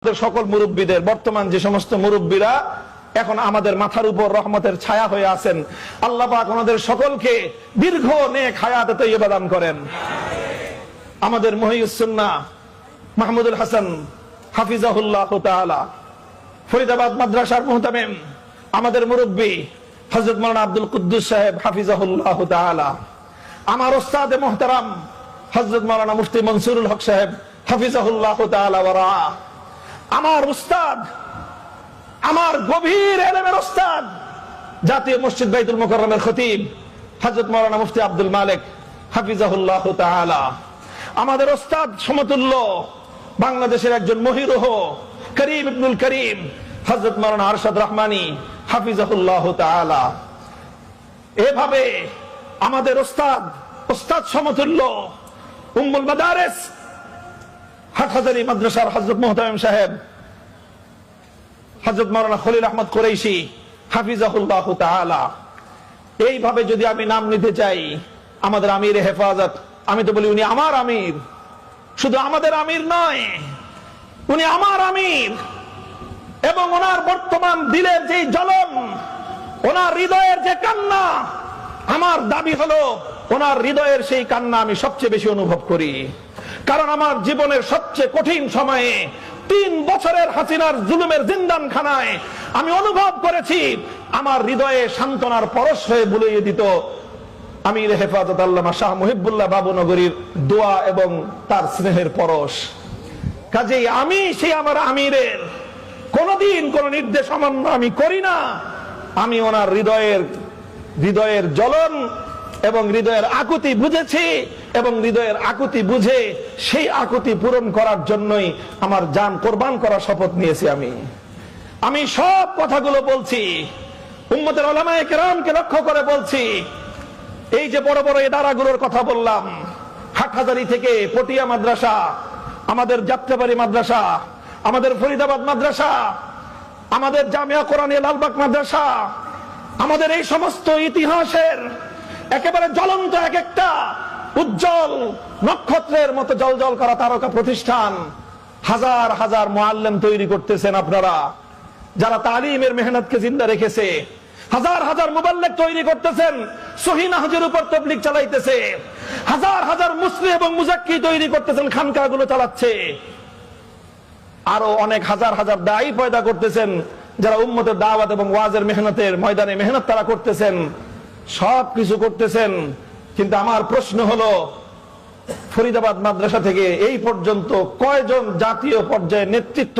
সকল মুরব্বীদের বর্তমান যে সমস্ত মুরব্বীরা এখন আমাদের মাথার উপর রহমতের ছায়া হয়ে আছেন, আল্লাহ পাক ওনাদের সকলকে দীর্ঘ নেক হায়াতে তৈয়বা দান করেন। আমাদের মুহিউস সুন্নাহ মাহমুদুল হাসান হাফিজাহুল্লাহ তাআলা ফরিদাবাদ মাদ্রাসার মুহতামিম, আমাদের মুরব্বী হযরত মাওলানা আব্দুল কুদ্দুস সাহেব হাফিজাহুল্লাহ তাআলা, আমার ওস্তাদে মুহতারাম হযরত মাওলানা মুফতি মনসুরুল হক সাহেব হাফিজাহুল্লাহ তাআলা ওয়া রাআ, আমার উস্তাদ, আমার গভীর ইলমের উস্তাদ জাতীয় মসজিদ বাইতুল মুকাররমের খতিব হযরত মাওলানা মুফতি আব্দুল মালিক হাফিজাহুল্লাহ তাআলা, আমাদের উস্তাদ সমতুল্য বাংলাদেশের একজন মহিরুহ করিম ইবনুল করিম হযরত মাওলানা আরশাদ রহমানী হাফিজাহুল্লাহ তাআলা। এভাবে আমাদের উস্তাদ সমতুল্য উম্মুল মাদারিস হাটহাজারী মাদ্রাসার হযরত মুহতামিম সাহেব হযরত মাওলানা খলিল আহমদ কুরাইশি হাফিজাহুল্লাহ তাআলা। এইভাবে যদি আমি নাম নিতে চাই, আমাদের আমির হেফাজত, আমি তো বলি উনি আমার আমির, শুধু আমাদের আমির নয়, উনি আমার আমির। এবং ওনার বর্তমান দিলের যে জ্বলন, ওনার হৃদয়ের যে কান্না, আমার দাবি হলো ওনার হৃদয়ের সেই কান্না আমি সবচেয়ে বেশি অনুভব করি। কারণ আমার জীবনের সবচেয়ে কঠিন সময়ে 3 বছরের হাসিনার জুলুমের জিন্দানখানায় আমি অনুভব করেছি আমার হৃদয়ে সান্ত্বনার পরশ হয়ে বুলিয়ে দিত আমির হেফাজত আল্লামা শাহ মুহিবুল্লাহ বাবুনগরীর দোয়া এবং তার স্নেহের পরশ। কাজেই আমি সেই আমার আমিরের কোনদিন কোন নির্দেশ অমান্য আমি করি না। আমি ওনার হৃদয়ের জ্বলন এবং হৃদয়ের আকুতি বুঝেছি, এবং হৃদয়ের আকুতি বুঝে সেই আকুতি পূরণ করার জন্যই আমার জান কোরবান করার শপথ নিয়েছি। আমি সব কথাগুলো বলছি উম্মতের উলামায়ে কেরামকে লক্ষ্য করে বলছি। এই যে বড় বড় ইদারাগুলোর কথা বললাম, হাটহাজারী থেকে পটিয়া মাদ্রাসা, আমাদের যাত্রাবাড়ি মাদ্রাসা, আমাদের ফরিদাবাদ মাদ্রাসা, আমাদের জামিয়া কোরআনিয়া লালবাগ মাদ্রাসা, আমাদের এই সমস্ত ইতিহাসের একেবারে জ্বলন্ত এক একটা উজ্জ্বল নক্ষত্রের মতো জলজল করা তারকা প্রতিষ্ঠান, হাজার হাজার মুআল্লিম তৈরি করতেছেন আপনারা, যারা তালিমের মেহনতকে জিন্দা রেখেছে। হাজার হাজার মুবাল্লিগ তৈরি করতেছেন, সহিহ নাহজের উপর তাবলীগ চালাইতেছে। হাজার হাজার মুসলিম এবং মুজাক্কি তৈরি করতেছেন, খানকাগুলো চালাচ্ছে। আরো অনেক হাজার হাজার দায়ী পয়দা করতেছেন, যারা উম্মতের দাওয়াত এবং ওয়াজের মেহনতের ময়দানে মেহনত তারা করতেছেন। সব কিছু করতেছেন, কিন্তু আমার প্রশ্ন হলো ফরিদাবাদ মাদ্রাসা থেকে এই পর্যন্ত কয়জন জাতীয় পর্যায়ে নেতৃত্ব